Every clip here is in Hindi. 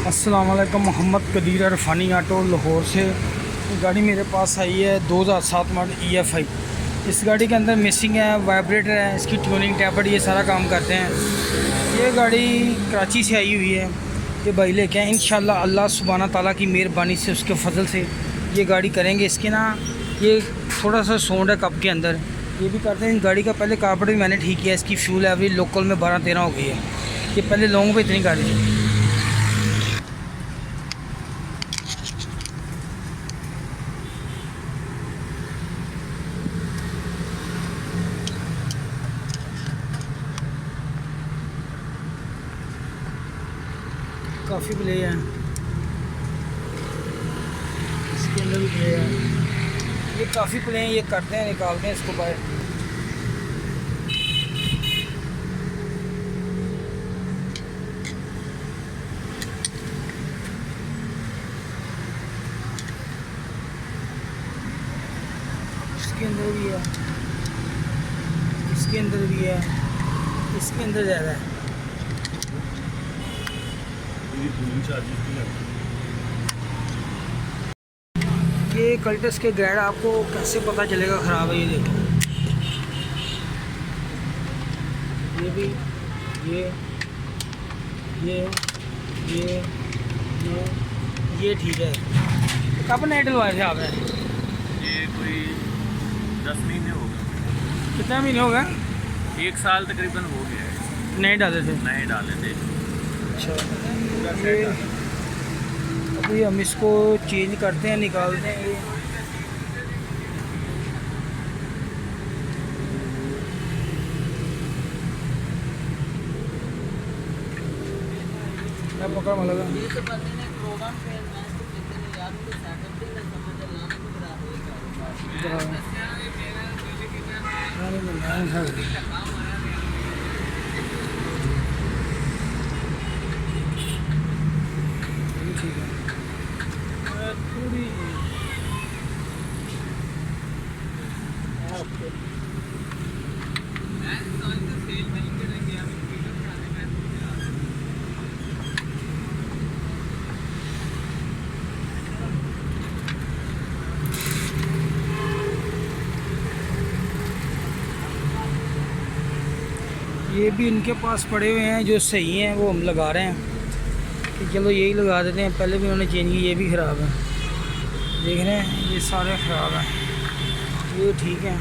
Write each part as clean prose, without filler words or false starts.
अस्सलाम वालेकुम। मोहम्मद कदीर अरफानी ऑटो लाहौर से गाड़ी मेरे पास आई है 2007 मॉडल EFI। इस गाड़ी के अंदर मिसिंग है वाइब्रेटर है, इसकी ट्यूनिंग टैबलेट ये सारा काम करते हैं। ये गाड़ी कराची से आई हुई है, ये भाई लेके हैं। इंशाल्लाह अल्लाह सुब्हाना ताला की मेहरबानी से उसके फजल से ये गाड़ी करेंगे। इसके ना ये थोड़ा सा साउंड है कप के अंदर, ये भी करते हैं। गाड़ी का पहले कार्बोरेटर भी मैंने ठीक किया। इसकी फ्यूल एवरेज लोकल में 12-13 हो गई है। ये पहले लॉन्ग पे इतनी गाड़ी थी। काफ़ी प्ले है, इसके अंदर भी प्ले है। ये काफ़ी प्ले हैं, ये करते हैं, निकालते हैं इसको बाहर। इसके अंदर भी है, इसके अंदर भी है, इसके अंदर ज़्यादा है। ये कल्टस के गैड आपको कैसे पता चलेगा ख़राब है? ये देखो, ये भी, ये ये ये ये ठीक है। कब नए डलवाए थे आपने? ये कोई 10 महीने हो गए। कितने महीने हो गए? 1 साल तकरीबन हो गया है। नए डाले थे? नए डाले थे। अच्छा, अभी हम इसको चेंज करते हैं, निकालते हैं। ये मैं पकड़ में लगा। ठीक है, थोड़ी ये भी इनके पास पड़े हुए हैं जो सही हैं, वो हम लगा रहे हैं कि चलो यही लगा देते हैं। पहले भी उन्होंने चेंज की, ये भी ख़राब है, देख रहे हैं, ये सारे ख़राब हैं, ये ठीक है।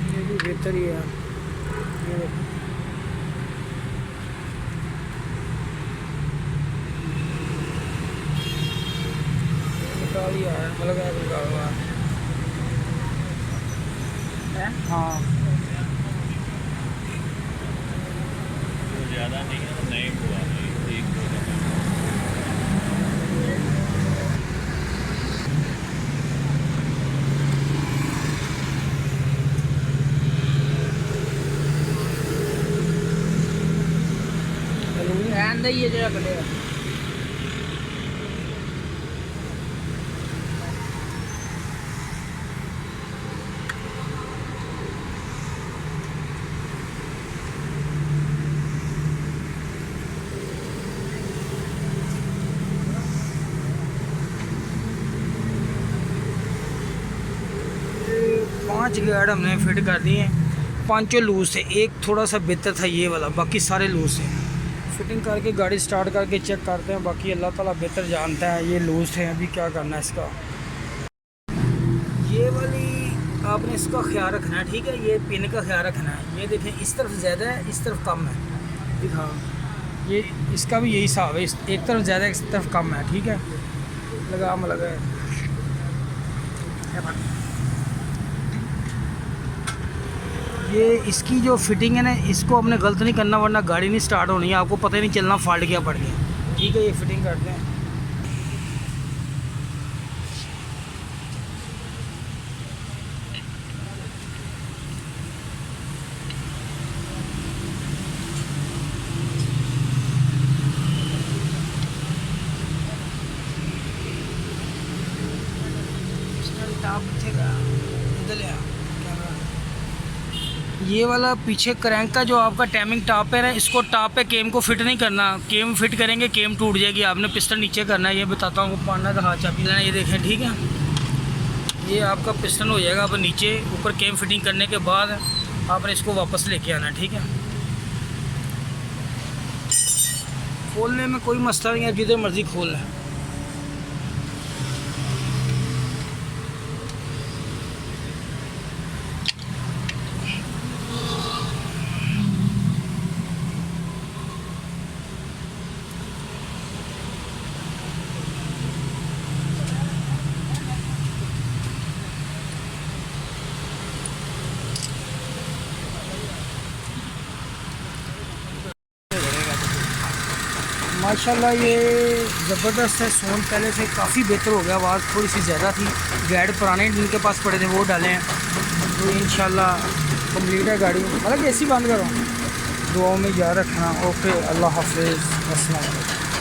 ये भी बेहतर ही है, ये देखो। निकाल दिया है, मतलब निकाल हुआ है। हाँ, ज़्यादा नहीं है, नए हुआ नहीं, एक हो गया। ध्यान दइए जरा बढ़िया। पांच गार्ड हमने फिट कर दिए हैं, पांचों लूज़ थे। एक थोड़ा सा बेहतर था ये वाला, बाकी सारे लूज़ थे। फिटिंग करके गाड़ी स्टार्ट करके चेक करते हैं, बाकी अल्लाह ताला बेहतर जानता है। ये लूज़ थे, अभी क्या करना है इसका। ये वाली आपने इसका ख्याल रखना है, ठीक है। ये पिन का ख्याल रखना है। ये देखें, इस तरफ ज़्यादा है, इस तरफ कम है। दिखा, ये इसका भी यही हिसाब है, एक तरफ ज़्यादा इस तरफ कम है, ठीक है। लगा में लगा है। ये इसकी जो फिटिंग है ना, इसको हमने गलत नहीं करना, वरना गाड़ी नहीं स्टार्ट होनी है। आपको पता ही नहीं चलना फॉल्ट क्या पड़ गया, ठीक है। ये फिटिंग करते हैं। ये वाला पीछे क्रैंक का जो आपका टाइमिंग टॉप है ना, इसको टॉप पे केम को फिट नहीं करना। केम फिट करेंगे केम टूट जाएगी। आपने पिस्टन नीचे करना है, ये बताता हूँ। पाना का हाथ चाबी लेना, ये देखें, ठीक है। ये आपका पिस्टन हो जाएगा अब नीचे। ऊपर केम फिटिंग करने के बाद आपने इसको वापस लेके आना, ठीक है। खोलने में कोई मसला नहीं है, जिधर मर्ज़ी खोल लें। माशाल्लाह ये ज़बरदस्त है। साउंड पहले से काफ़ी बेहतर हो गया। आवाज़ थोड़ी सी ज़्यादा थी। गैड पुराने जिनके पास पड़े थे वो डाले हैं, तो इंशाल्लाह कंप्लीट है गाड़ी। मतलब एसी बंद करो। दुआओं में याद रखना। ओके, अल्लाह हाफिज़, अस्सलाम वालेकुम।